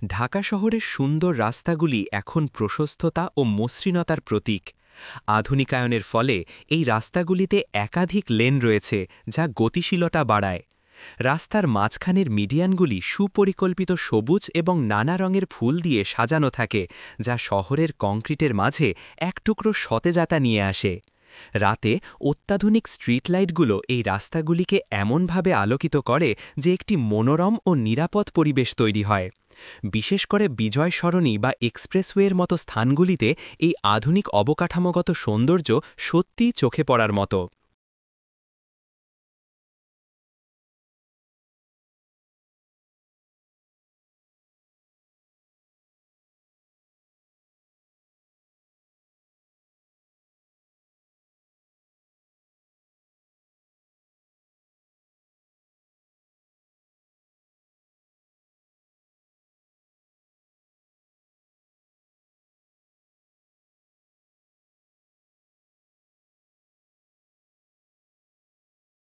ঢাকা শহরের সুন্দর রাস্তাগুলি এখন প্রশস্ততা ও মসৃণতার প্রতীক। আধুনিকায়নের ফলে এই রাস্তাগুলিতে একাধিক লেন রয়েছে, যা গতিশীলতা বাড়ায়। রাস্তার মাঝখানের মিডিয়ানগুলি সুপরিকল্পিত সবুজ এবং নানা রঙের ফুল দিয়ে সাজানো থাকে, যা শহরের কংক্রিটের মাঝে এক টুকরো সতেজতা নিয়ে আসে। রাতে অত্যাধুনিক স্ট্রিট লাইটগুলো এই রাস্তাগুলিকে এমনভাবে আলোকিত করে যে একটি মনোরম ও নিরাপদ পরিবেশ তৈরি হয়। বিশেষ করে বিজয় সরণি বা এক্সপ্রেসওয়ের মতো স্থানগুলিতে এই আধুনিক অবকাঠামোগত সৌন্দর্য সত্যিই চোখে পড়ার মতো।